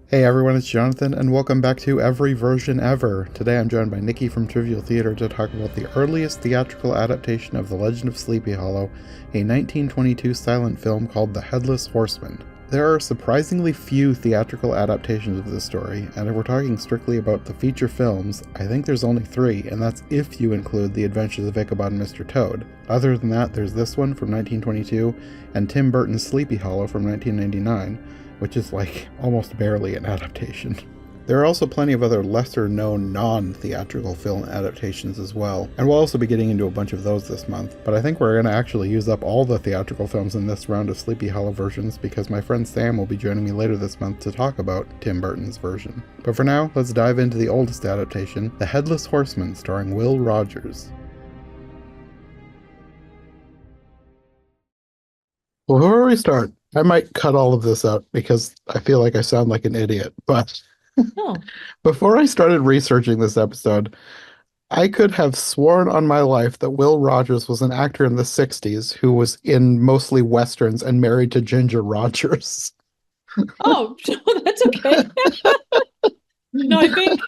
Hey everyone, it's Jonathan, and welcome back to Every Version Ever. Today I'm joined by Nicki from Trivial Theater to talk about the earliest theatrical adaptation of The Legend of Sleepy Hollow, a 1922 silent film called The Headless Horseman. There are surprisingly few theatrical adaptations of this story, and if we're talking strictly about the feature films, I think there's only three, and that's if you include The Adventures of Ichabod and Mr. Toad. Other than that, there's this one from 1922, and Tim Burton's Sleepy Hollow from 1999, which is like almost barely an adaptation. There are also plenty of other lesser known non-theatrical film adaptations as well, and we'll also be getting into a bunch of those this month, but I think we're going to actually use up all the theatrical films in this round of Sleepy Hollow versions because my friend Sam will be joining me later this month to talk about Tim Burton's version. But for now, let's dive into the oldest adaptation, The Headless Horseman, starring Will Rogers. Well, before we start, I might cut all of this out because I feel like I sound like an idiot, but Oh, before I started researching this episode, I could have sworn on my life that Will Rogers was an actor in the 60s who was in mostly westerns and married to Ginger Rogers. oh, that's okay. No, I think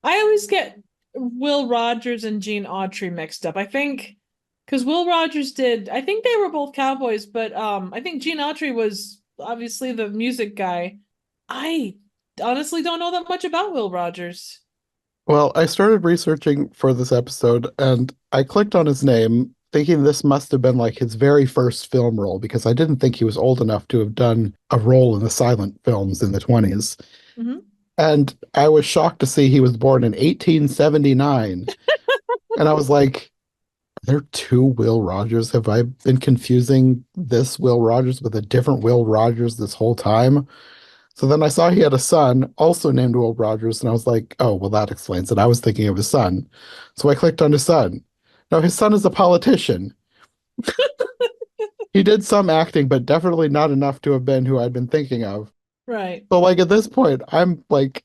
I always get Will Rogers and Gene Autry mixed up. I think because Will Rogers did, I think they were both cowboys, but I think Gene Autry was obviously the music guy. I honestly don't know that much about Will Rogers. Well, I started researching for this episode and I clicked on his name thinking this must have been like his very first film role because I didn't think he was old enough to have done a role in the silent films in the 20s. Hmm. And I was shocked to see he was born in 1879. And I was like, are there two Will Rogers? Have I been confusing this Will Rogers with a different Will Rogers this whole time? So then I saw he had a son also named Will Rogers, and I was like, oh, well, that explains it. I was thinking of his son. So I clicked on his son. Now, his son is a politician. He did some acting, but definitely not enough to have been who I'd been thinking of. Right. So, like, at this point, I'm like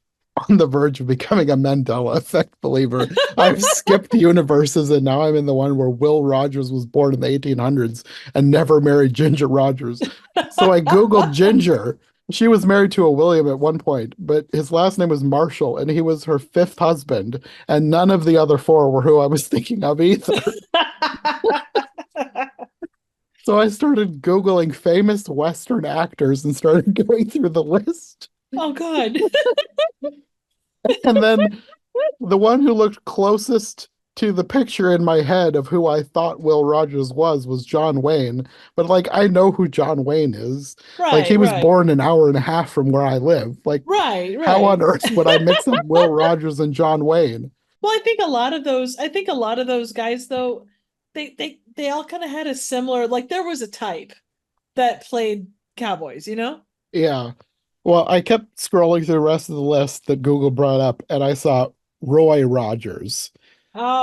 on the verge of becoming a Mandela effect believer. I've skipped universes, and now I'm in the one where Will Rogers was born in the 1800s and never married Ginger Rogers. So I Googled Ginger. She was married to a William at one point, but his last name was Marshall, and he was her fifth husband, and none of the other four were who I was thinking of either. So I started Googling famous Western actors and started going through the list. Oh God. And then the one who looked closest to the picture in my head of who I thought Will Rogers was John Wayne. But like I know who John Wayne is. Like he Right, was right. born an hour and a half from where I live. Like Right, how on right. earth would I mix up Will Rogers and John Wayne? Well, I think a lot of those guys though, they all kind of had a similar, like there was a type that played cowboys, you know? Yeah. Well, I kept scrolling through the rest of the list that Google brought up and I saw Roy Rogers.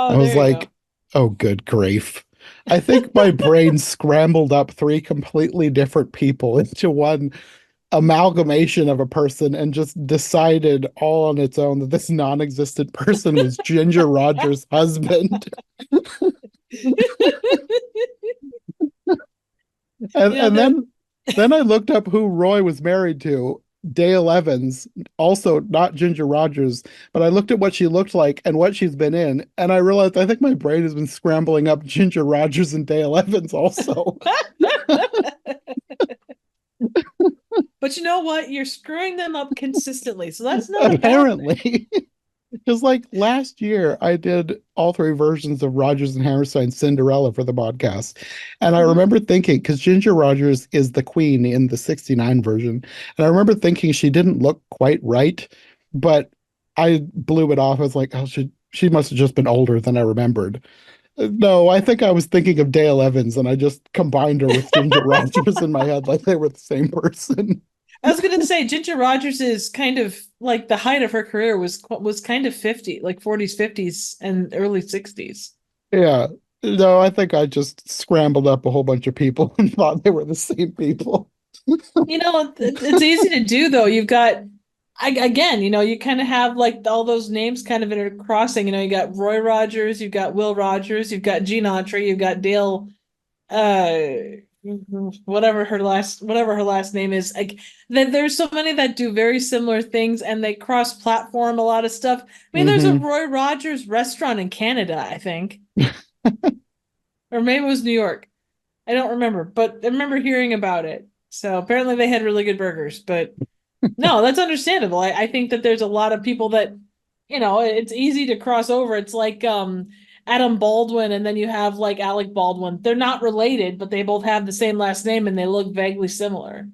I Oh, was there you like, go. oh, good grief. I think my brain scrambled up three completely different people into one amalgamation of a person and just decided all on its own that this non-existent person was Ginger Rogers' husband. And You know, and there then I looked up who Roy was married to, Dale Evans, also not Ginger Rogers, but I looked at what she looked like and what she's been in, and I realized I think my brain has been scrambling up Ginger Rogers and Dale Evans also. but you know what? You're screwing them up consistently, so that's not a bad thing. Apparently. Because like last year, I did all three versions of Rogers and Hammerstein's Cinderella for the podcast. And I Hmm. remember thinking, because Ginger Rogers is the queen in the 69 version. And I remember thinking she didn't look quite right, but I blew it off. I was like, oh, she must have just been older than I remembered. No, I think I was thinking of Dale Evans and I just combined her with Ginger Rogers in my head like they were the same person. I was gonna say Ginger Rogers is kind of like the height of her career was kind of 50, like 40s, 50s, and early 60s. Yeah. No, I think I just scrambled up a whole bunch of people and thought they were the same people. You know, it's easy to do though. You've got again, you know, you kind of have like all those names kind of intercrossing. You know, you got Roy Rogers, you've got Will Rogers, you've got Gene Autry, you've got Dale uh whatever her last name is. Like there's so many that do very similar things and they cross-platform a lot of stuff. I mean, there's a Hmm. Roy Rogers restaurant in Canada, I think. Or maybe it was New York. I don't remember, but I remember hearing about it. So apparently they had really good burgers, but no, that's understandable. I think that there's a lot of people that, it's easy to cross over. It's like Adam Baldwin and then you have like Alec Baldwin. They're not related, but they both have the same last name and they look vaguely similar.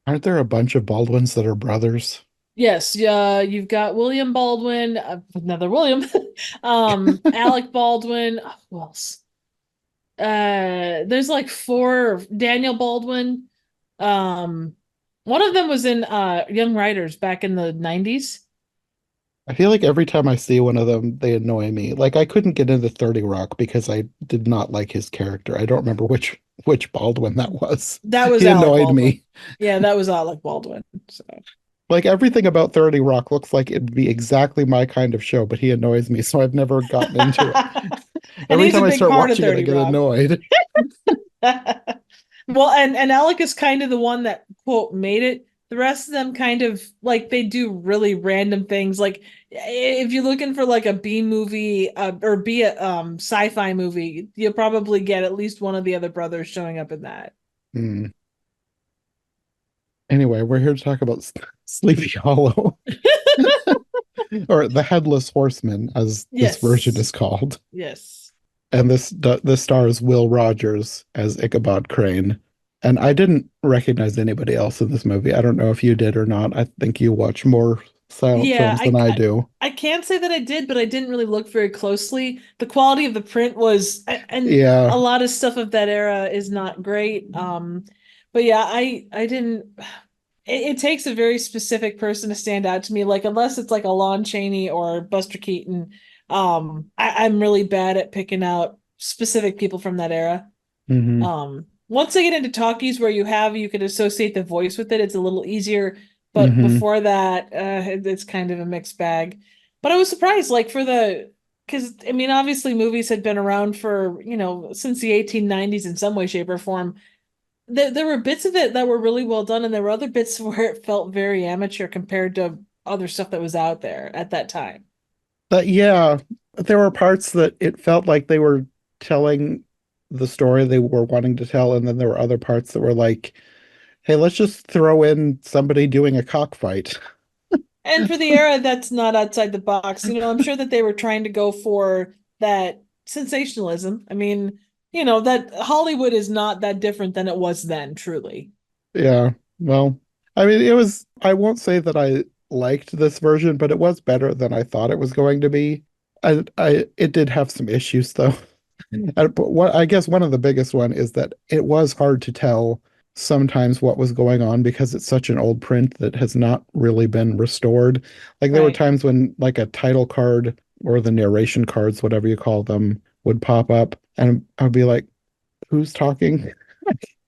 Aren't there a bunch of Baldwins that are brothers? Yes, you've got William Baldwin, another William, Alec Baldwin. Who else? There's like four Daniel Baldwin. Um, one of them was in Young Riders back in the 90s. I feel like every time I see one of them, they annoy me. Like I couldn't get into 30 Rock because I did not like his character. I don't remember which Baldwin that was. That was He Alec annoyed Baldwin. me. Yeah, that was Alec Baldwin. So Like everything about 30 Rock looks like it'd be exactly my kind of show, but he annoys me, so I've never gotten into it. and Every he's a time I big start part of watching it, I 30 get Rock. annoyed. Well, and Alec is kind of the one that quote made it. The rest of them kind of like they do really random things. Like if you're looking for like a B movie or B sci-fi movie, you'll probably get at least one of the other brothers showing up in that. Hmm. Anyway, we're here to talk about Sleepy Hollow, or the Headless Horseman, as this version Yes. is called. Yes. And this stars Will Rogers as Ichabod Crane. And I didn't recognize anybody else in this movie. I don't know if you did or not. I think you watch more silent Yeah, films than I do. I can't say that I did, but I didn't really look very closely. The quality of the print was, and Yeah. a lot of stuff of that era is not great. But yeah, I didn't. It takes a very specific person to stand out to me. Like unless it's like a Lon Chaney or Buster Keaton, I'm really bad at picking out specific people from that era. Hmm. Once I get into talkies where you can associate the voice with it, it's a little easier. But Hmm. before that, it's kind of a mixed bag. But I was surprised, like because I mean, obviously movies had been around for, since the 1890s in some way, shape, or form. There were bits of it that were really well done, and there were other bits where it felt very amateur compared to other stuff that was out there at that time. But yeah, there were parts that it felt like they were telling the story they were wanting to tell, and then there were other parts that were like, hey, let's just throw in somebody doing a cockfight. And for the era, that's not outside the box. I'm sure that they were trying to go for that sensationalism. I mean, that Hollywood is not that different than it was then, truly. Yeah. Well, I mean, I won't say that I liked this version, but it was better than I thought it was going to be. It did have some issues though. But what I guess one of the biggest one is that it was hard to tell sometimes what was going on because it's such an old print that has not really been restored. Like there were Right. times when like a title card or the narration cards, whatever you call them, would pop up and I'd be like, who's talking?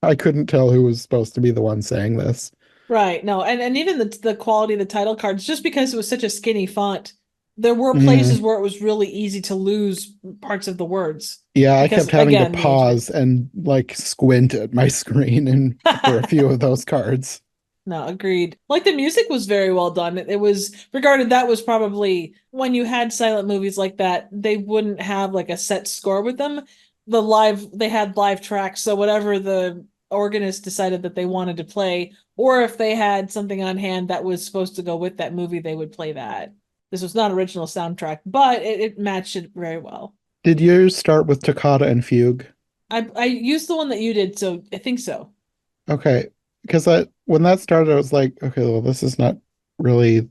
I couldn't tell who was supposed to be the one saying this. Right. No, and even the quality of the title cards, just because it was such a skinny font, there were places Mhm. where it was really easy to lose parts of the words. Yeah, I Because kept having to again, the age pause difference. and like squint at my screen and for a few of those cards. No, agreed. Like the music was very well done. It was regarded that was probably when you had silent movies like that, they wouldn't have like a set score with them. They had live tracks, so whatever the organist decided that they wanted to play, or if they had something on hand that was supposed to go with that movie, they would play that. This was not original soundtrack, but it matched it very well. Did yours start with Toccata and Fugue? I used the one that you did, so I think so. Okay, because I when that started, I was like, okay, well, this is not really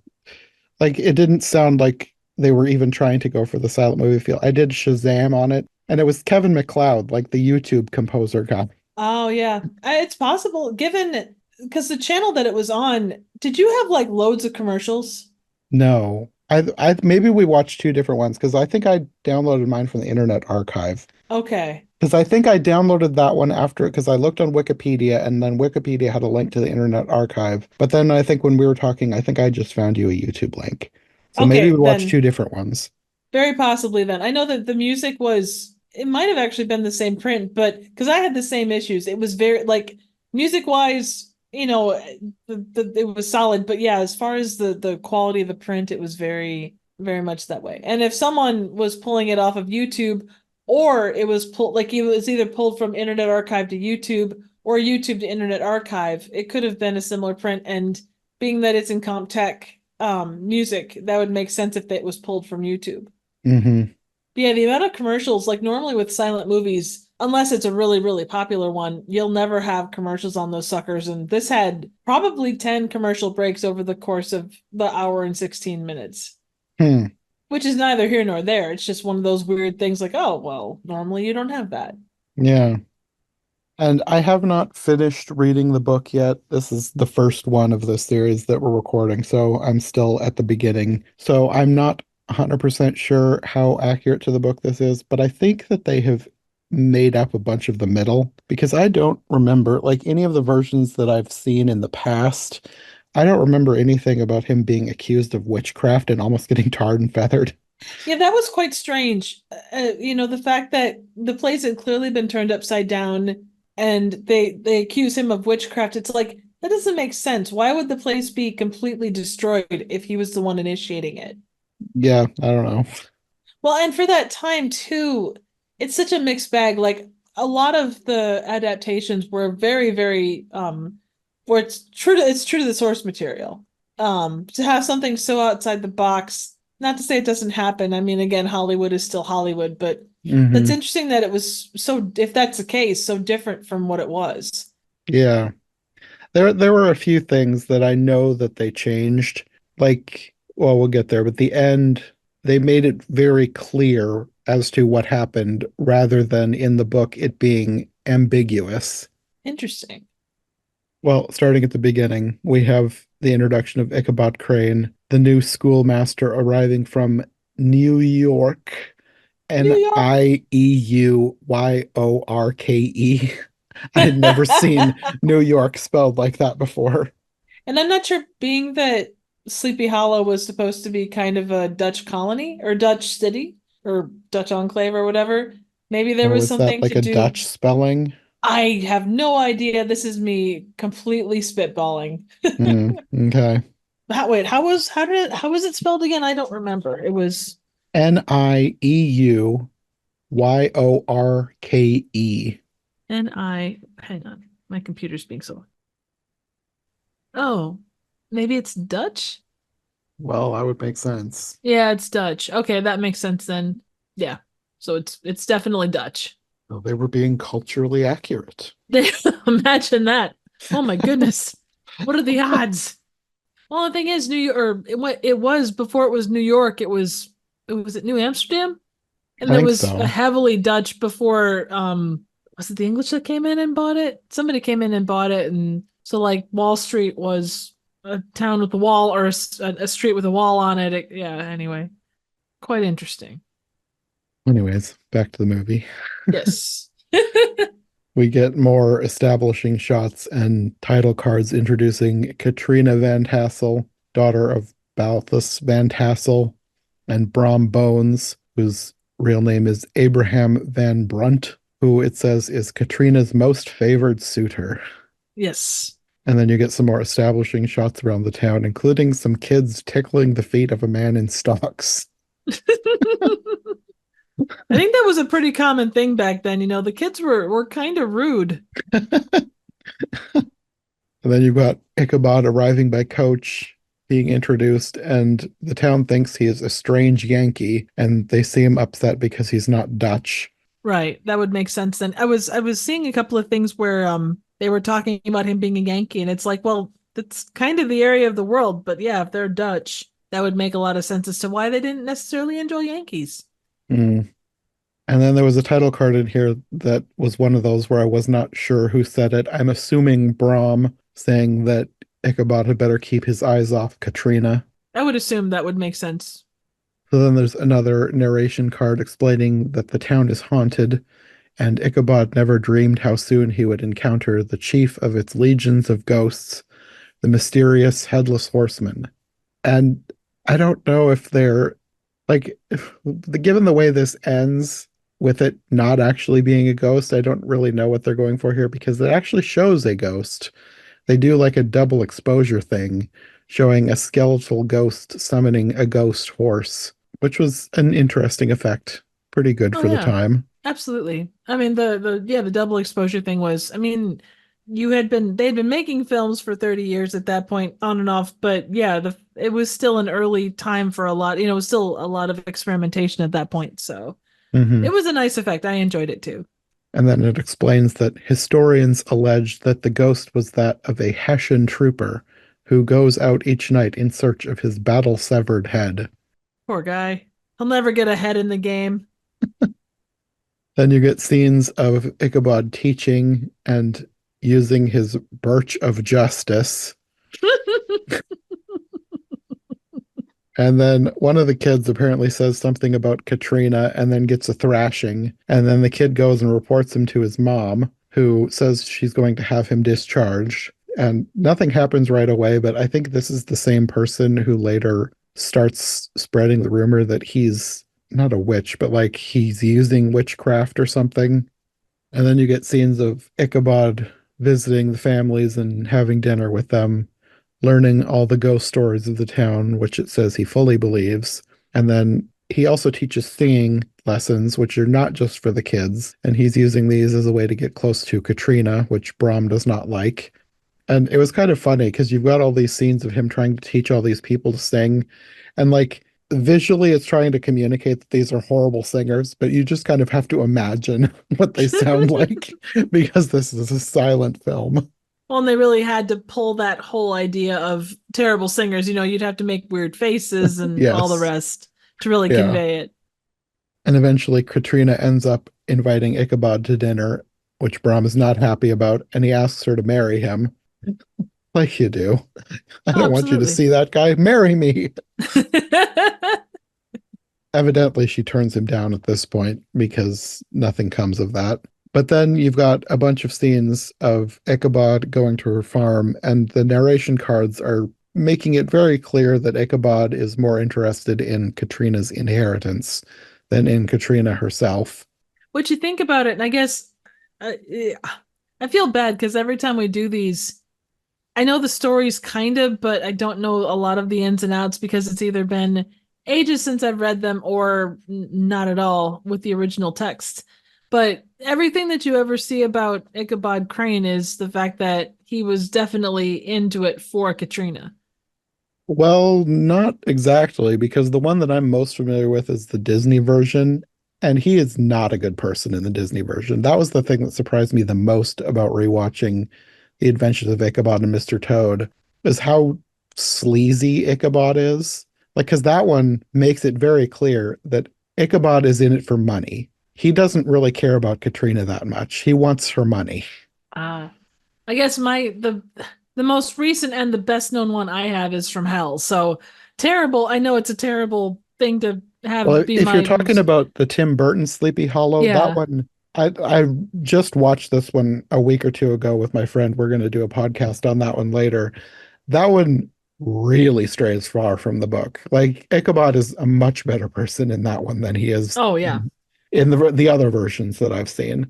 like it didn't sound like they were even trying to go for the silent movie feel. I did Shazam on it, and it was Kevin MacLeod, like the YouTube composer guy. Oh yeah, it's possible given because the channel that it was on, did you have like loads of commercials? No, I maybe we watched two different ones because I think I downloaded mine from the Internet Archive. Okay. Because I think I downloaded that one after, because I looked on Wikipedia and then Wikipedia had a link to the Internet Archive. But then I think when we were talking, I think I just found you a YouTube link. So maybe Okay, we watched then two different ones. very possibly then. I know that the music was it might have actually been the same print, but because I had the same issues, it was very like music wise, it was solid. But yeah, as far as the quality of the print, it was very much that way. And if someone was pulling it off of YouTube, or it was pulled like it was either pulled from Internet Archive to YouTube or YouTube to Internet Archive, it could have been a similar print. And being that it's in Comtech music, that would make sense if it was pulled from YouTube. Hmm. But yeah, the amount of commercials, like normally with silent movies, unless it's a really popular one, you'll never have commercials on those suckers. And this had probably 10 commercial breaks over the course of the hour and 16 minutes, Hmm. which is neither here nor there. It's just one of those weird things like, oh, well, normally you don't have that. Yeah. And I have not finished reading the book yet. This is the first one of the series that we're recording, so I'm still at the beginning. So I'm not 100% sure how accurate to the book this is, but I think that they have made up a bunch of the middle because I don't remember, like any of the versions that I've seen in the past, I don't remember anything about him being accused of witchcraft and almost getting tarred and feathered. Yeah, that was quite strange. The fact that the place had clearly been turned upside down and they accuse him of witchcraft. It's like that doesn't make sense. Why would the place be completely destroyed if he was the one initiating it? Yeah, I don't know. Well, and for that time too, it's such a mixed bag. Like a lot of the adaptations were very where it's true to the source material. To have something so outside the box, not to say it doesn't happen. I mean, again, Hollywood is still Hollywood, but that's Hmm. interesting that it was so, if that's the case, so different from what it was. Yeah. There were a few things that I know that they changed. Like, well, we'll get there, but the end, they made it very clear as to what happened rather than in the book it being ambiguous. Interesting. Well, starting at the beginning, we have the introduction of Ichabod Crane, the new schoolmaster arriving from New York, New York. Nieuyorke. I had never seen New York spelled like that before. And I'm not sure, being that Sleepy Hollow was supposed to be kind of a Dutch colony or Dutch city or Dutch enclave or whatever, maybe there Oh, was is that something like to a do. Dutch spelling? I have no idea. This is me completely spitballing. Hmm, okay. How was it spelled again? I don't remember. It was Nieuyorke. hang on. My computer's being slow. Oh, maybe it's Dutch? Well, that would make sense. Yeah, it's Dutch. Okay, that makes sense then. Yeah. So it's definitely Dutch. So they were being culturally accurate. Imagine that. Oh my goodness. What are the odds? Well, the thing is, New York, or it was before it was New York, it was it New Amsterdam? I And it think was so. heavily Dutch before was it the English that came in and bought it? Somebody came in and bought it, and so like Wall Street was a town with a wall, or a street with a wall on it. Yeah, anyway, quite interesting. Anyways, back to the movie. Yes. We get more establishing shots and title cards introducing Katrina Van Tassel, daughter of Balthus Van Tassel, and Brom Bones, whose real name is Abraham Van Brunt, who it says is Katrina's most favored suitor. Yes. And then you get some more establishing shots around the town, including some kids tickling the feet of a man in stocks. I think that was a pretty common thing back then. The kids were kind of rude. And then you've got Ichabod arriving by coach, being introduced, and the town thinks he is a strange Yankee, and they seem upset because he's not Dutch. Right. That would make sense then. I was seeing a couple of things where they were talking about him being a Yankee, and it's like, well, that's kind of the area of the world, but yeah, if they're Dutch, that would make a lot of sense as to why they didn't necessarily enjoy Yankees. Mm. And then there was a title card in here that was one of those where I was not sure who said it. I'm assuming Brom saying that Ichabod had better keep his eyes off Katrina. I would assume that would make sense. So then there's another narration card explaining that the town is haunted, and Ichabod never dreamed how soon he would encounter the chief of its legions of ghosts, the mysterious Headless Horseman. And I don't know if they're like, given the way this ends, with it not actually being a ghost. I don't really know what they're going for here because it actually shows a ghost. They do like a double exposure thing, showing a skeletal ghost summoning a ghost horse, which was an interesting effect. Pretty good Oh for the yeah, time. absolutely. I mean the double exposure thing was, I mean, they'd been making films for 30 years at that point, on and off, but yeah, it was still an early time for a lot, it was still a lot of experimentation at that point. So it Hmm. was a nice effect. I enjoyed it too. And then it explains that historians allege that the ghost was that of a Hessian trooper who goes out each night in search of his battle severed head. Poor guy. He'll never get ahead in the game. Then you get scenes of Ichabod teaching and using his birch of justice. And then one of the kids apparently says something about Katrina and then gets a thrashing. And then the kid goes and reports him to his mom, who says she's going to have him discharged. And nothing happens right away, but I think this is the same person who later starts spreading the rumor that he's not a witch, but like he's using witchcraft or something. And then you get scenes of Ichabod visiting the families and having dinner with them, learning all the ghost stories of the town, which it says he fully believes. And then he also teaches singing lessons, which are not just for the kids. And he's using these as a way to get close to Katrina, which Brom does not like. And it was kind of funny because you've got all these scenes of him trying to teach all these people to sing. And like visually, it's trying to communicate that these are horrible singers, but you just kind of have to imagine what they sound like because this is a silent film. Well, and they really had to pull that whole idea of terrible singers. You'd have to make weird faces and all the Yes. rest to really Yeah. convey it. And eventually, Katrina ends up inviting Ichabod to dinner, which Brom is not happy about, and he asks her to marry him. Like you do. I Oh, don't want you to absolutely. see that guy. Marry me. Evidently, she turns him down at this point because nothing comes of that. But then you've got a bunch of scenes of Ichabod going to her farm, and the narration cards are making it very clear that Ichabod is more interested in Katrina's inheritance than in Katrina herself. What you think about it, and I guess yeah, I feel bad because every time we do these, I know the stories kind of, but I don't know a lot of the ins and outs because it's either been ages since I've read them or not at all with the original text. But everything that you ever see about Ichabod Crane is the fact that he was definitely into it for Katrina. Well, not exactly, because the one that I'm most familiar with is the Disney version, and he is not a good person in the Disney version. That was the thing that surprised me the most about rewatching The Adventures of Ichabod and Mr. Toad, is how sleazy Ichabod is. Like, because that one makes it very clear that Ichabod is in it for money. He doesn't really care about Katrina that much. He wants her money. Uh, I guess the most recent and the best known one I have is from Hell. So terrible. I know it's a terrible thing to have Well, be if you're my talking about the Tim Burton Sleepy Hollow, that yeah. one, I just watched this one a week or two ago with my friend. We're going to do a podcast on that one later. That one really strays far from the book. Like Ichabod is a much better person in that one than he is Oh yeah. in the other versions that I've seen.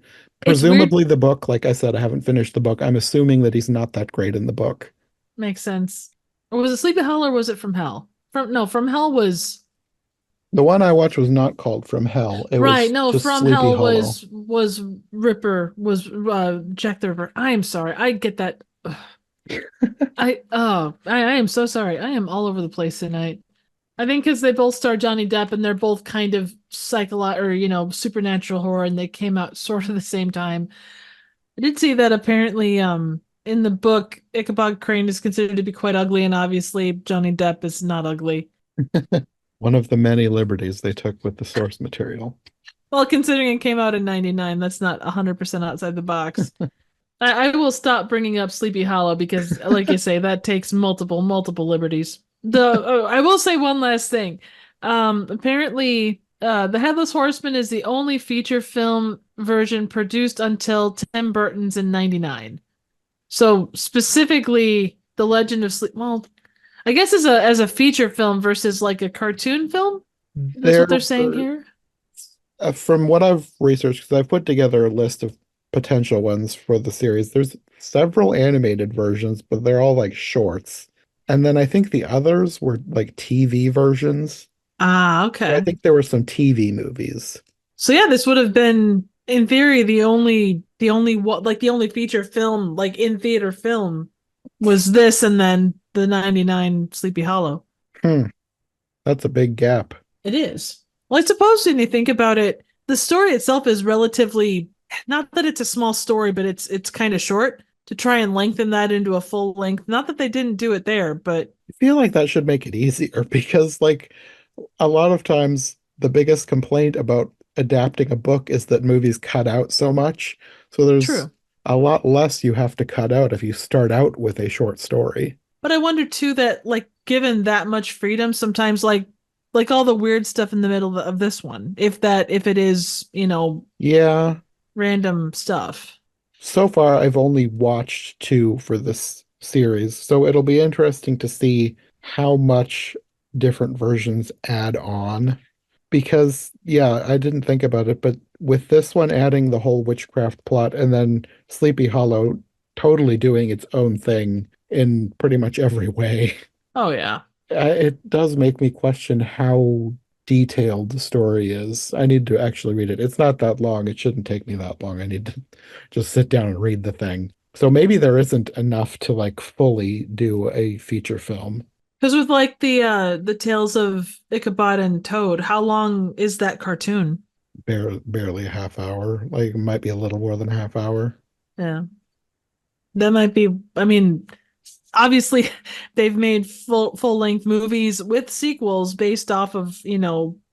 It's weird. Presumably the book, like I said, I haven't finished the book. I'm assuming that he's not that great in the book. Makes sense. Or was it Sleepy Hollow or was it From Hell? From Hell was The one I watched was not called From Hell. It right. was No, just From Sleepy Hell Hollow. was Ripper was Jack the Ripper. I am sorry. I get that. Ugh. I am so sorry. I am all over the place tonight. I think because they both star Johnny Depp and they're both kind of psychological or supernatural horror and they came out sort of the same time. I did see that apparently in the book Ichabod Crane is considered to be quite ugly and obviously Johnny Depp is not ugly. One of the many liberties they took with the source material. Well, considering it came out in 99, that's not 100% outside the box. I will stop bringing up Sleepy Hollow because, like you say, that takes multiple liberties. I will say one last thing. Apparently, The Headless Horseman is the only feature film version produced until Tim Burton's in 99. So specifically, The Legend of Sleep. Well, I guess as a feature film versus like a cartoon film. That's There what they're saying here. From what I've researched, because I've put together a list of potential ones for the series, there's several animated versions, but they're all like shorts. And then I think the others were like TV versions. Ah, So I okay. think there were some TV movies. So yeah, this would have been in theory the only what like the only feature film like in theater film was this and then the 99 Sleepy Hollow. Hmm, that's a big gap. It is. Well, I suppose when you think about it, the story itself is relatively not that it's a small story, but it's kind of short to try and lengthen that into a full length. Not that they didn't do it there, but I feel like that should make it easier because, like, a lot of times the biggest complaint about adapting a book is that movies cut out so much. So there's true. a lot less you have to cut out if you start out with a short story. But I wonder too that like given that much freedom, sometimes like all the weird stuff in the middle of this one, if it is, Yeah, random stuff. so far I've only watched two for this series, so it'll be interesting to see how much different versions add on. Because, yeah, I didn't think about it, but with this one adding the whole witchcraft plot and then Sleepy Hollow totally doing its own thing in pretty much every way, Oh yeah. it does make me question how detailed the story is. I need to actually read it. It's not that long. It shouldn't take me that long. I need to just sit down and read the thing. So maybe there isn't enough to like fully do a feature film. Because with like the Tales of Ichabod and Toad, how long is that cartoon? Barely a half hour. Like it might be a little more than a half hour. Yeah. That might be, I mean, obviously they've made full length movies with sequels based off of,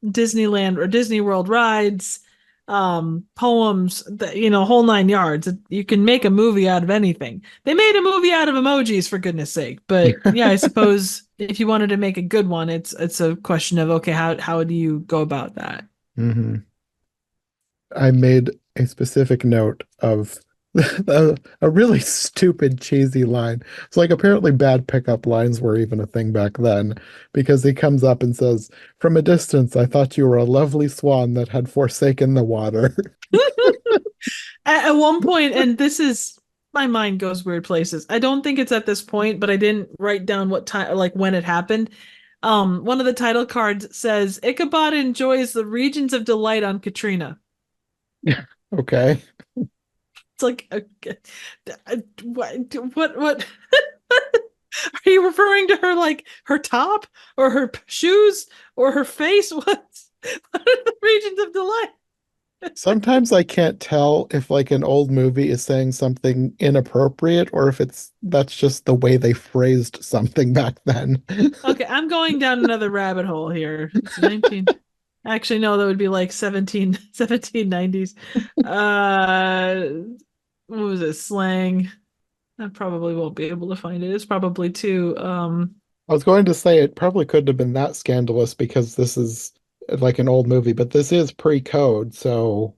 Disneyland or Disney World rides, poems, whole nine yards. You can make a movie out of anything. They made a movie out of emojis for goodness sake. But yeah, I suppose if you wanted to make a good one, it's a question of okay, how do you go about that? Hmm. I made a specific note of a really stupid, cheesy line. It's like apparently bad pickup lines were even a thing back then, because he comes up and says, "From a distance, I thought you were a lovely swan that had forsaken the water." At one point, and this is my mind goes weird places. I don't think it's at this point, but I didn't write down what time, like when it happened. One of the title cards says Ichabod enjoys the regions of delight on Katrina. Okay. It's like, what? Are you referring to her like her top or her shoes or her face? What are the regions of delight? Sometimes I can't tell if like an old movie is saying something inappropriate or if that's just the way they phrased something back then. Okay, I'm going down another rabbit hole here. It's 19. Actually, no, that would be like 1790s. Uh, what was it? Slang. I probably won't be able to find it. It's probably too. I was going to say it probably couldn't have been that scandalous because this is like an old movie, but this is pre-code, so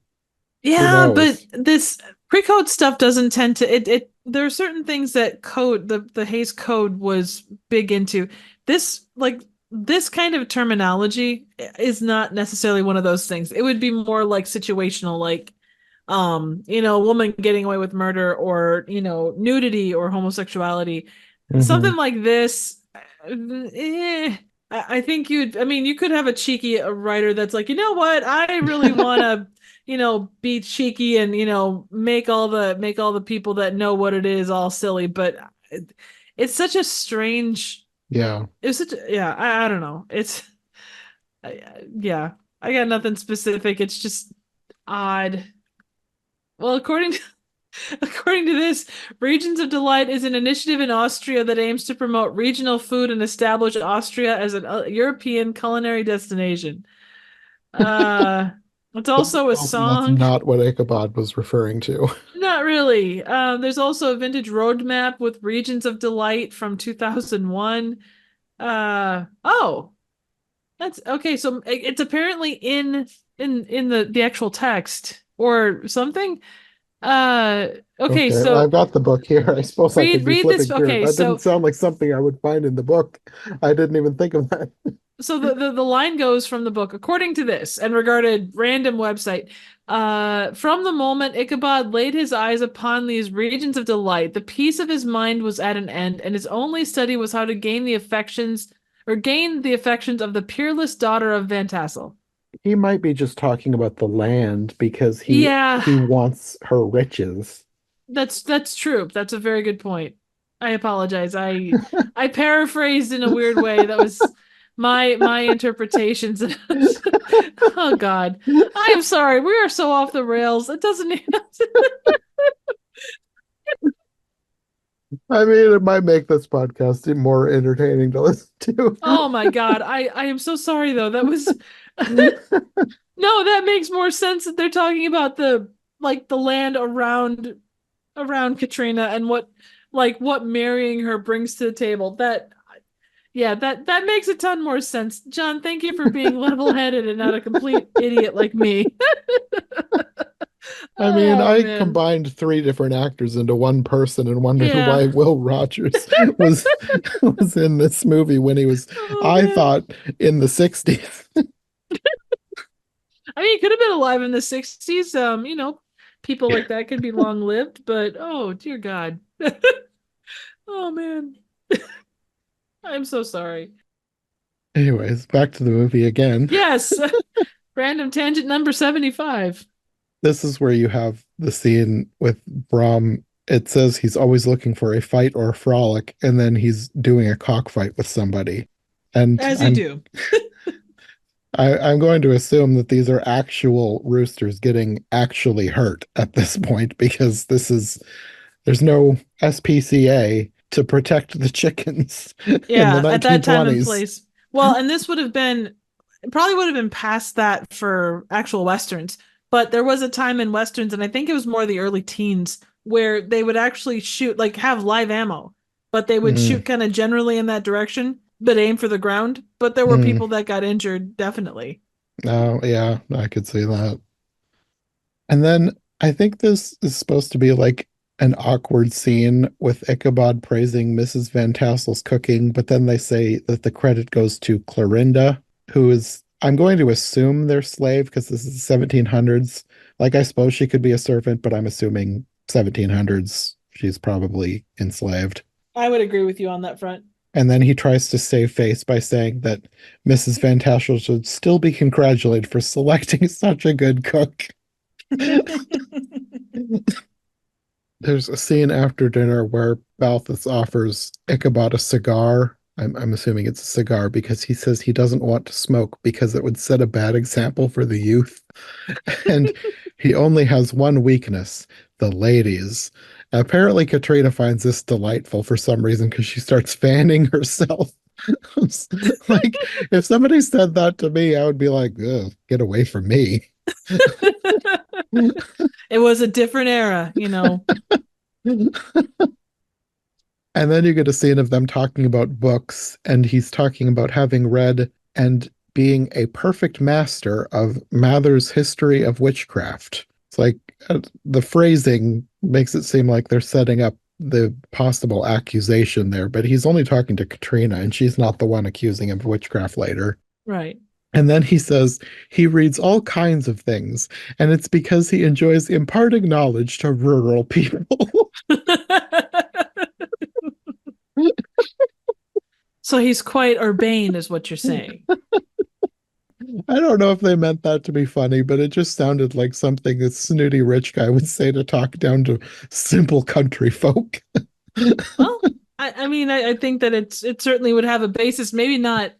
who Yeah, but knows? this pre-code stuff doesn't tend to it there are certain things that code the Hayes Code was big into. This kind of terminology is not necessarily one of those things. It would be more like situational, like a woman getting away with murder or, nudity or homosexuality. Hmm. Something like this, I think you could have a cheeky writer that's like, you know what, I really want to, be cheeky and, make all the people that know what it is all silly, but it's such a strange, Yeah. it's such, yeah, I don't know. Yeah, I got nothing specific. It's just odd. Well, according to this, Regions of Delight is an initiative in Austria that aims to promote regional food and establish Austria as a European culinary destination. Uh, it's also a That's song. not what Ichabod was referring to. Not really. There's also a vintage roadmap with Regions of Delight from 2001. Oh, that's okay. So it's apparently in the actual text or something. Uh, okay, Okay, well, so I've got the book here. I suppose I could be read this. flipping through it. Okay, That didn't so sound like something I would find in the book. I didn't even think of that. So the line goes from the book, according to this and regarded random website. From the moment Ichabod laid his eyes upon these regions of delight, the peace of his mind was at an end, and his only study was how to gain the affections of the peerless daughter of Van Tassel. He might be just talking about the land because Yeah, he wants her riches. that's true. That's a very good point. I apologize. I paraphrased in a weird way. That was my interpretations. Oh God. I am sorry. We are so off the rails. It doesn't I mean, it might make this podcast more entertaining to listen to. Oh my God. I am so sorry though. That was no, that makes more sense that they're talking about the land around Katrina and what marrying her brings to the table. That Yeah, that makes a ton more sense. John, thank you for being level-headed and not a complete idiot like me. I mean, Oh I man. combined three different actors into one person and wondered Yeah. why Will Rogers was was in this movie when he was, Oh I man. thought, in the 60s. I mean, he could have been alive in the 60s. People like that could be long-lived, but oh dear God. Oh man. I'm so sorry. Anyways, back to the movie again. Yes. Random tangent number 75. This is where you have the scene with Brom. It says he's always looking for a fight or a frolic, and then he's doing a cockfight with somebody. And As you do. I'm going to assume that these are actual roosters getting actually hurt at this point because there's no SPCA to protect the chickens in the Yeah, at that time and 1920s. place. Well, and this would have been it probably would have been past that for actual westerns, but there was a time in westerns, and I think it was more the early teens, where they would actually shoot like have live ammo, but they would Mm, shoot kind of generally in that direction, but aim for the ground. But there were mm. people that got injured, definitely. Oh, yeah, I could see that. And then I think this is supposed to be like an awkward scene with Ichabod praising Mrs. Van Tassel's cooking, but then they say that the credit goes to Clorinda, who is, I'm going to assume their slave because this is the 1700s. Like, I suppose she could be a servant, but I'm assuming 1700s she's probably enslaved. I would agree with you on that front. And then he tries to save face by saying that Mrs. Van Tassel should still be congratulated for selecting such a good cook. There's a scene after dinner where Balthus offers Ichabod a cigar. I'm assuming it's a cigar because he says he doesn't want to smoke because it would set a bad example for the youth. And he only has one weakness, the ladies. Apparently, Katrina finds this delightful for some reason because she starts fanning herself. Like, if somebody said that to me, I would be like, ugh, get away from me. It was a different era. And then you get a scene of them talking about books, and he's talking about having read and being a perfect master of Mather's History of Witchcraft. It's like the phrasing makes it seem like they're setting up the possible accusation there, but he's only talking to Katrina, and she's not the one accusing him of witchcraft later. Right. And then he says he reads all kinds of things, and it's because he enjoys imparting knowledge to rural people. So he's quite urbane, is what you're saying. I don't know if they meant that to be funny, but it just sounded like something a snooty rich guy would say to talk down to simple country folk. Well, I mean, I think that it certainly would have a basis, maybe not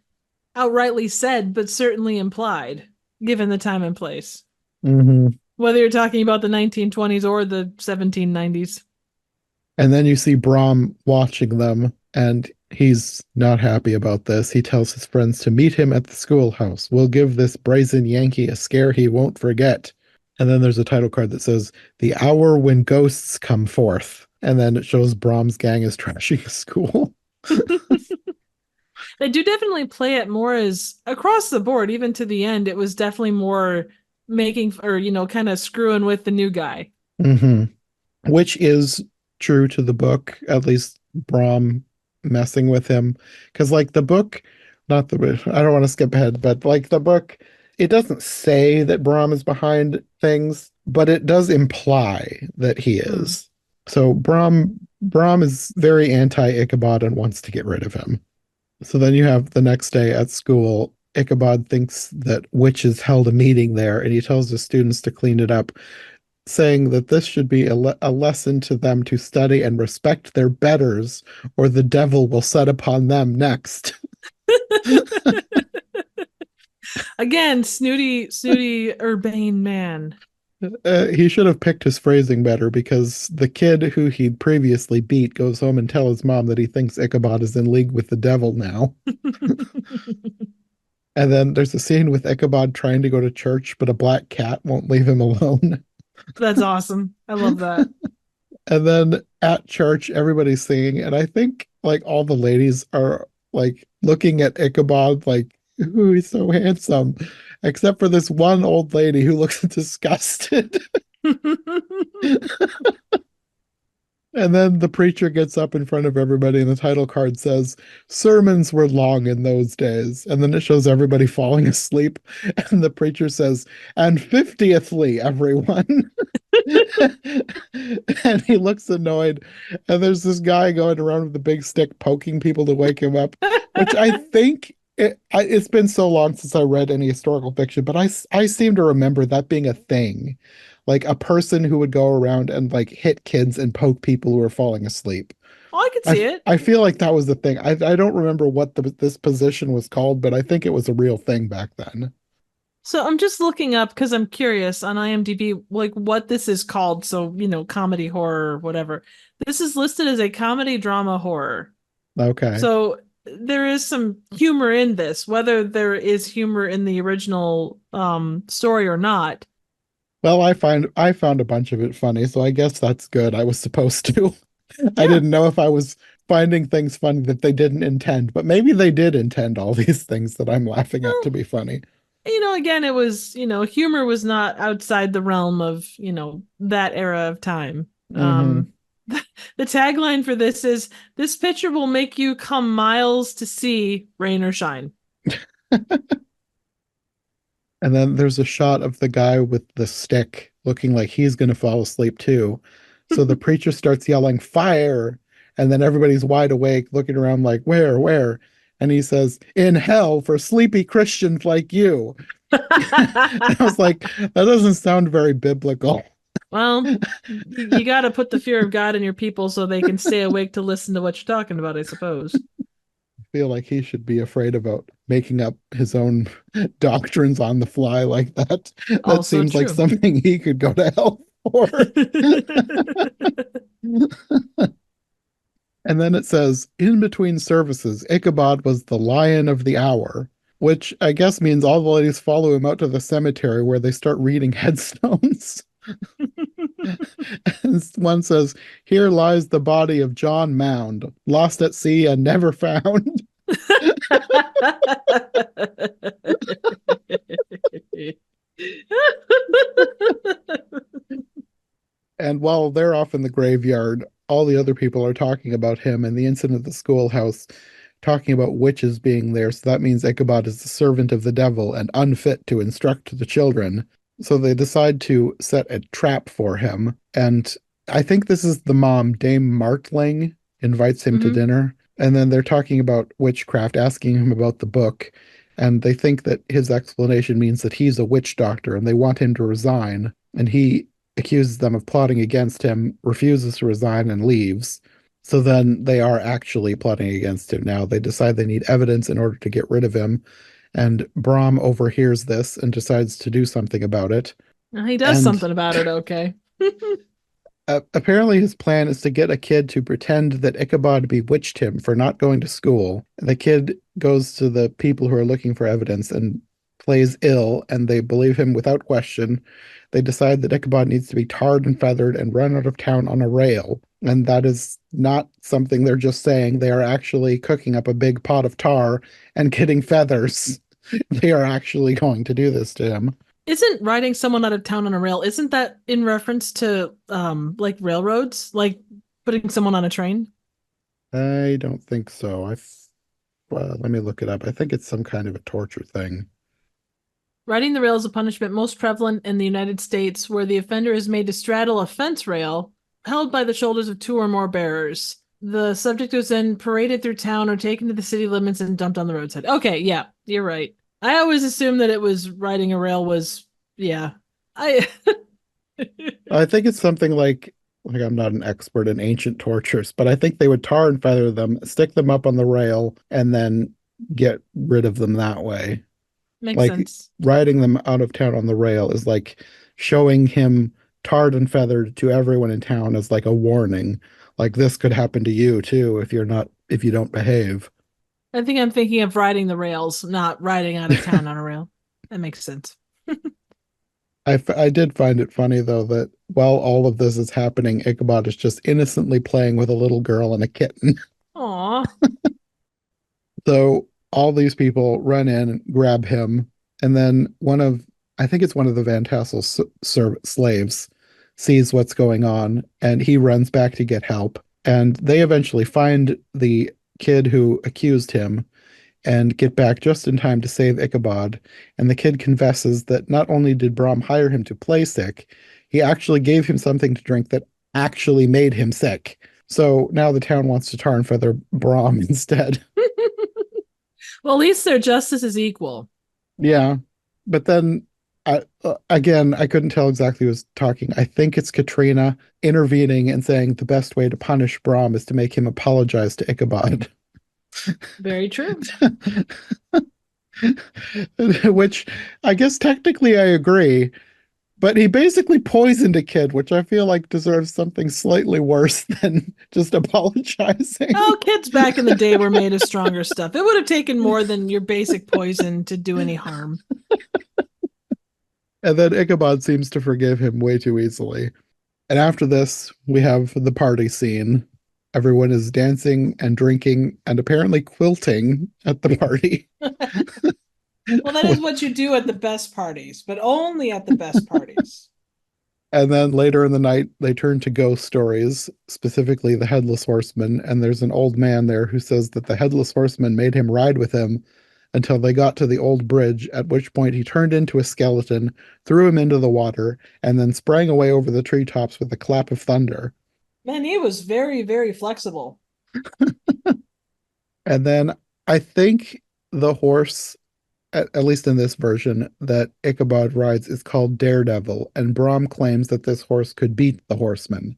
outrightly said, but certainly implied, given the time and place. Mm-hmm. Whether you're talking about the 1920s or the 1790s. And then you see Brahm watching them, and he's not happy about this. He tells his friends to meet him at the schoolhouse. We'll give this brazen Yankee a scare he won't forget. And then there's a title card that says, The Hour When Ghosts Come Forth. And then it shows Brahm's gang is trashing a school. They do definitely play it more as across the board, even to the end. It was definitely more making or, kind of screwing with the new guy. Mm-hmm. Which is true to the book, at least Brahm messing with him. Because, like, the book not the book. I don't want to skip ahead, but like the book, it doesn't say that Brahm is behind things, but it does imply that he Hmm. is. So Brahm is very anti-Ichabod and wants to get rid of him. So then you have the next day at school, Ichabod thinks that witches held a meeting there, and he tells the students to clean it up, saying that this should be a lesson to them to study and respect their betters, or the devil will set upon them next. Again, snooty urbane man. He should have picked his phrasing better because the kid who he'd previously beat goes home and tells his mom that he thinks Ichabod is in league with the devil now. And then there's a scene with Ichabod trying to go to church, but a black cat won't leave him alone. That's awesome. I love that. And then at church, everybody's singing, and I think like all the ladies are like looking at Ichabod like, ooh, he's so handsome, except for this one old lady who looks disgusted. And then the preacher gets up in front of everybody, and the title card says, Sermons were long in those days. And then it shows everybody falling asleep. And the preacher says, And 50thly, everyone. And he looks annoyed. And there's this guy going around with a big stick poking people to wake him up, which I think it's been so long since I read any historical fiction, but I seem to remember that being a thing, like a person who would go around and like hit kids and poke people who were falling asleep. Oh, I could see it. I feel like that was the thing. I don't remember what this position was called, but I think it was a real thing back then. So I'm just looking up because I'm curious on IMDb, like what this is called. So, comedy, horror, whatever. This is listed as a comedy drama horror. Okay. So there is some humor in this, whether there is humor in the original story or not. Well, I found a bunch of it funny, so I guess that's good. I was supposed to. I Yeah. didn't know if I was finding things funny that they didn't intend, but maybe they did intend all these things that I'm laughing at to Well, be funny. again, it was, humor was not outside the realm of, that era of time. Hmm. The tagline for this is this picture will make you come miles to see rain or shine. And then there's a shot of the guy with the stick looking like he's going to fall asleep too. So the preacher starts yelling, Fire! And then everybody's wide awake, looking around like, Where, where? And he says, In hell for sleepy Christians like you. I was like, that doesn't sound very biblical. Well, you got to put the fear of God in your people so they can stay awake to listen to what you're talking about, I suppose. I feel like he should be afraid about making up his own doctrines on the fly like that. That Also seems like true. something he could go to hell for. And then it says, in between services, Ichabod was the lion of the hour, which I guess means all the ladies follow him out to the cemetery where they start reading headstones. And one says, Here lies the body of John Mound, lost at sea and never found. And while they're off in the graveyard, all the other people are talking about him and the incident at the schoolhouse, talking about witches being there. So that means Ichabod is the servant of the devil and unfit to instruct the children. So they decide to set a trap for him. And I think this is the mom, Dame Martling, invites him to Hmm. dinner. And then they're talking about witchcraft, asking him about the book. And they think that his explanation means that he's a witch doctor and they want him to resign. And he accuses them of plotting against him, refuses to resign, and leaves. So then they are actually plotting against him now. They decide they need evidence in order to get rid of him. And Brahm overhears this and decides to do something about it. He does And something about it, okay. apparently, his plan is to get a kid to pretend that Ichabod bewitched him for not going to school. The kid goes to the people who are looking for evidence and plays ill, and they believe him without question. They decide that Ichabod needs to be tarred and feathered and run out of town on a rail. And that is not something they're just saying. They are actually cooking up a big pot of tar and getting feathers. They are actually going to do this to him. Isn't riding someone out of town on a rail, isn't that in reference to like railroads? Like putting someone on a train? I don't think so. Let me look it up. I think it's some kind of a torture thing. Riding the rail is a punishment most prevalent in the United States, where the offender is made to straddle a fence rail held by the shoulders of two or more bearers. The subject was then paraded through town or taken to the city limits and dumped on the roadside. Okay, yeah, you're right. I always assumed that it was riding a rail was, yeah. I I think it's something like I'm not an expert in ancient tortures, but I think they would tar and feather them, stick them up on the rail, and then get rid of them that way. makes Like sense. riding them out of town on the rail is like showing him tarred and feathered to everyone in town as like a warning. Like this could happen to you too if you don't behave. I think I'm thinking of riding the rails, not riding out of town on a rail. That makes sense. I did find it funny though that while all of this is happening, Ichabod is just innocently playing with a little girl and a kitten. Aw. So all these people run in and grab him, and then I think it's one of the Van Tassel slaves, sees what's going on, and he runs back to get help. And they eventually find the kid who accused him and get back just in time to save Ichabod. And the kid confesses that not only did Brom hire him to play sick, he actually gave him something to drink that actually made him sick. So now the town wants to tar and feather Brom instead. Well, at least their justice is equal. Yeah. But then again, I couldn't tell exactly who was talking. I think it's Katrina intervening and saying the best way to punish Brom is to make him apologize to Ichabod. Very true. Which I guess technically I agree, but he basically poisoned a kid, which I feel like deserves something slightly worse than just apologizing. Oh, kids back in the day were made of stronger stuff. It would have taken more than your basic poison to do any harm. And then Ichabod seems to forgive him way too easily. And after this, we have the party scene. Everyone is dancing and drinking and apparently quilting at the party. Well, that is what you do at the best parties, but only at the best parties. And then later in the night, they turn to ghost stories, specifically the Headless Horseman. And there's an old man there who says that the Headless Horseman made him ride with him until they got to the old bridge, at which point he turned into a skeleton, threw him into the water, and then sprang away over the treetops with a clap of thunder. Man, he was very, very flexible. And then I think the horse, at least in this version, that Ichabod rides is called Daredevil, and Brom claims that this horse could beat the horseman.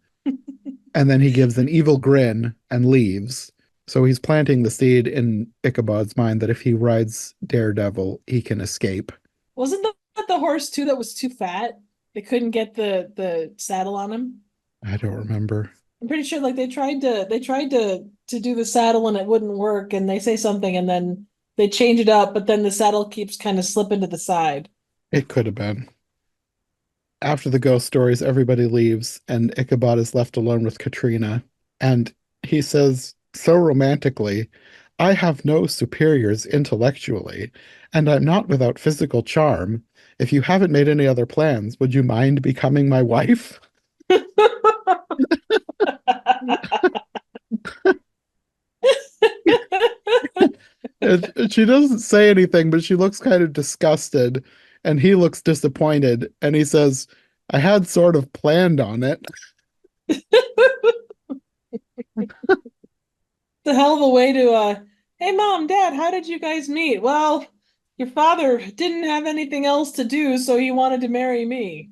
And then he gives an evil grin and leaves. So he's planting the seed in Ichabod's mind that if he rides Daredevil, he can escape. Wasn't that the horse too that was too fat? They couldn't get the saddle on him. I don't remember. I'm pretty sure like they tried to do the saddle and it wouldn't work, and they say something and then they change it up, but then the saddle keeps kind of slipping to the side. It could have been. After the ghost stories, everybody leaves, and Ichabod is left alone with Katrina. And he says so romantically, I have no superiors intellectually, and I'm not without physical charm. If you haven't made any other plans, would you mind becoming my wife? And she doesn't say anything, but she looks kind of disgusted, and he looks disappointed, and he says, I had sort of planned on it. The hell of a way to hey mom, dad, how did you guys meet? Well, your father didn't have anything else to do, so he wanted to marry me.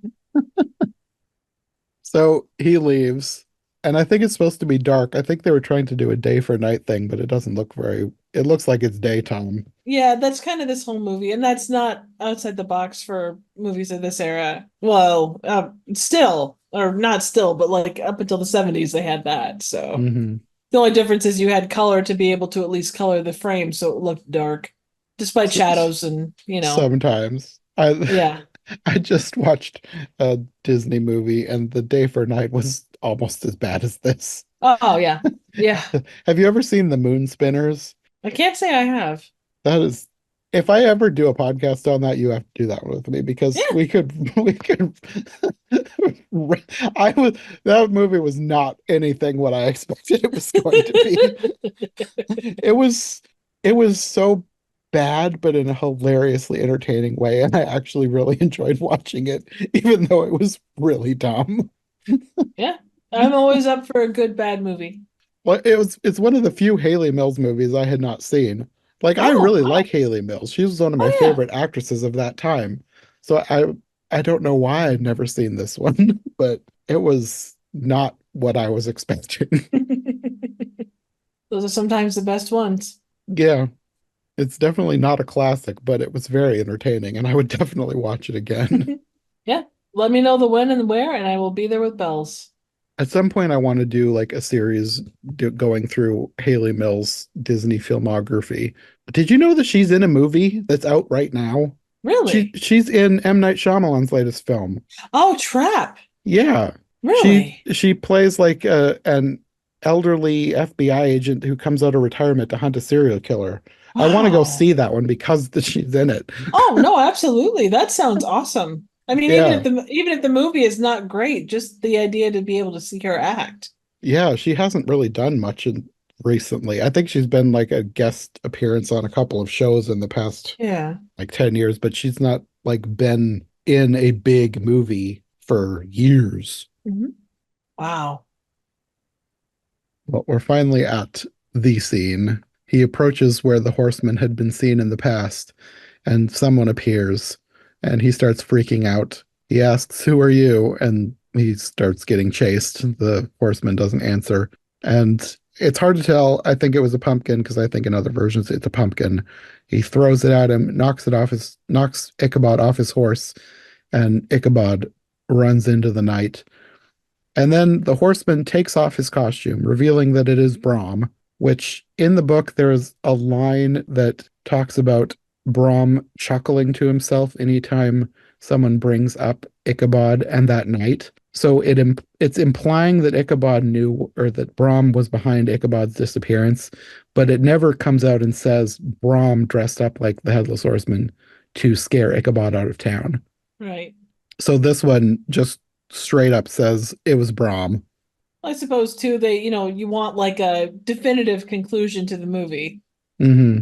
So he leaves, and I think it's supposed to be dark. I think they were trying to do a day for night thing, but it doesn't look it looks like it's daytime. Yeah, that's kind of this whole movie, and that's not outside the box for movies of this era. Well, still, or not still, but like up until the 70s, they had that. So Mm-hmm. the only difference is you had color to be able to at least color the frame so it looked dark, despite shadows and, Sometimes. yeah. I just watched a Disney movie, and the day for night was almost as bad as this. Oh, yeah. Yeah. Have you ever seen The Moon Spinners? I can't say I have. That is, if I ever do a podcast on that, you have to do that one with me because Yeah. we could. That movie was not anything what I expected it was going to be. It was it was so bad, but in a hilariously entertaining way, and I actually really enjoyed watching it, even though it was really dumb. Yeah. I'm always up for a good bad movie. Well, it's one of the few Haley Mills movies I had not seen. Like I Oh, really like wow. Haley Mills. She was one of my Oh, yeah. favorite actresses of that time. So I don't know why I'd never seen this one, but it was not what I was expecting. Those are sometimes the best ones. Yeah, it's definitely not a classic, but it was very entertaining and I would definitely watch it again. Yeah. Let me know the when and where, and I will be there with bells. At some point, I want to do like a series going through Haley Mills' Disney filmography. Did you know that she's in a movie that's out right now? Really? She's in M. Night Shyamalan's latest film. Oh, Trap. Yeah, Really? she plays like an elderly FBI agent who comes out of retirement to hunt a serial killer. I want to go Wow. see that one because she's in it. Oh, no, absolutely. That sounds awesome. I mean, Yeah, even if the movie is not great, just the idea to be able to see her act. yeah, she hasn't really done much recently. I think she's been like a guest appearance on a couple of shows in the past Yeah. like 10 years, but she's not like been in a big movie for years. Mhm. Wow. Well, we're finally at the scene. He approaches where the horseman had been seen in the past, and someone appears, and he starts freaking out. He asks, "Who are you?" And he starts getting chased. The horseman doesn't answer. And it's hard to tell. I think it was a pumpkin because I think in other versions it's a pumpkin. He throws it at him, knocks Ichabod off his horse, and Ichabod runs into the night. And then the horseman takes off his costume, revealing that it is Brahm, which in the book there is a line that talks about Brahm chuckling to himself anytime someone brings up Ichabod and that night. So it's implying that Ichabod knew or that Brahm was behind Ichabod's disappearance, but it never comes out and says Brahm dressed up like the Headless Horseman to scare Ichabod out of town. Right. So this one just straight up says it was Brahm. I suppose too, you want like a definitive conclusion to the movie. Hmm.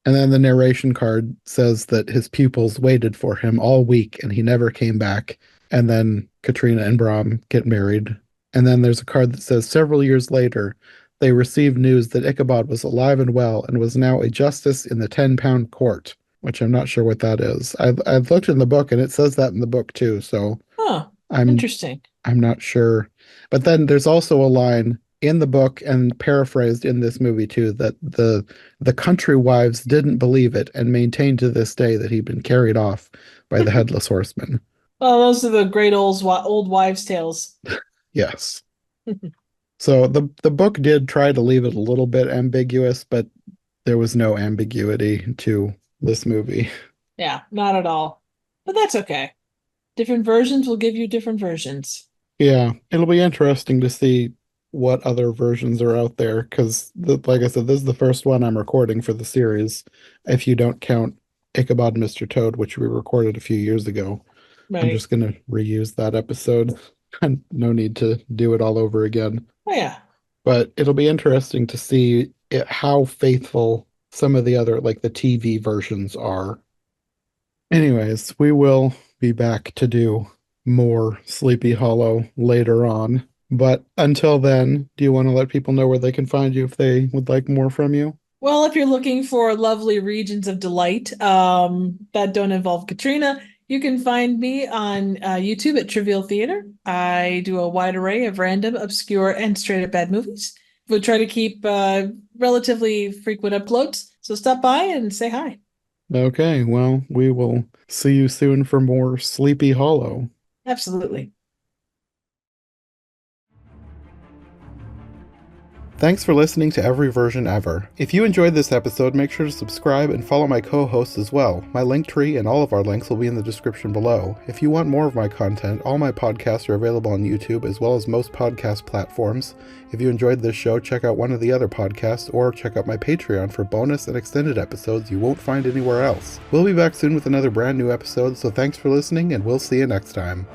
And then the narration card says that his pupils waited for him all week and he never came back. And then Katrina and Brahm get married. And then there's a card that says several years later, they received news that Ichabod was alive and well and was now a justice in the 10-pound court, which I'm not sure what that is. I've looked in the book and it says that in the book too. So Huh. I'm Interesting. I'm not sure. But then there's also a line in the book and paraphrased in this movie too that the country wives didn't believe it and maintain to this day that he'd been carried off by the headless horseman. Well, those are the great old wives' tales. Yes. So the book did try to leave it a little bit ambiguous, but there was no ambiguity to this movie. Yeah, not at all. But that's okay. Different versions will give you different versions. Yeah, it'll be interesting to see what other versions are out there because, like I said, this is the first one I'm recording for the series. If you don't count Ichabod and Mr. Toad, which we recorded a few years ago, I'm Right. just going to reuse that episode. No need to do it all over again. Oh, yeah. But it'll be interesting to see how faithful some of the other, like the TV versions are. Anyways, we will be back to do more Sleepy Hollow later on. But until then, do you want to let people know where they can find you if they would like more from you? Well, if you're looking for lovely regions of delight that don't involve Katrina, you can find me on YouTube at Trivial Theater. I do a wide array of random, obscure, and straight up bad movies. We'll try to keep relatively frequent uploads. So stop by and say hi. Okay, well, we will see you soon for more Sleepy Hollow. Absolutely. Thanks for listening to Every Version Ever. If you enjoyed this episode, make sure to subscribe and follow my co-hosts as well. My link tree and all of our links will be in the description below. If you want more of my content, all my podcasts are available on YouTube as well as most podcast platforms. If you enjoyed this show, check out one of the other podcasts or check out my Patreon for bonus and extended episodes you won't find anywhere else. We'll be back soon with another brand new episode, so thanks for listening and we'll see you next time.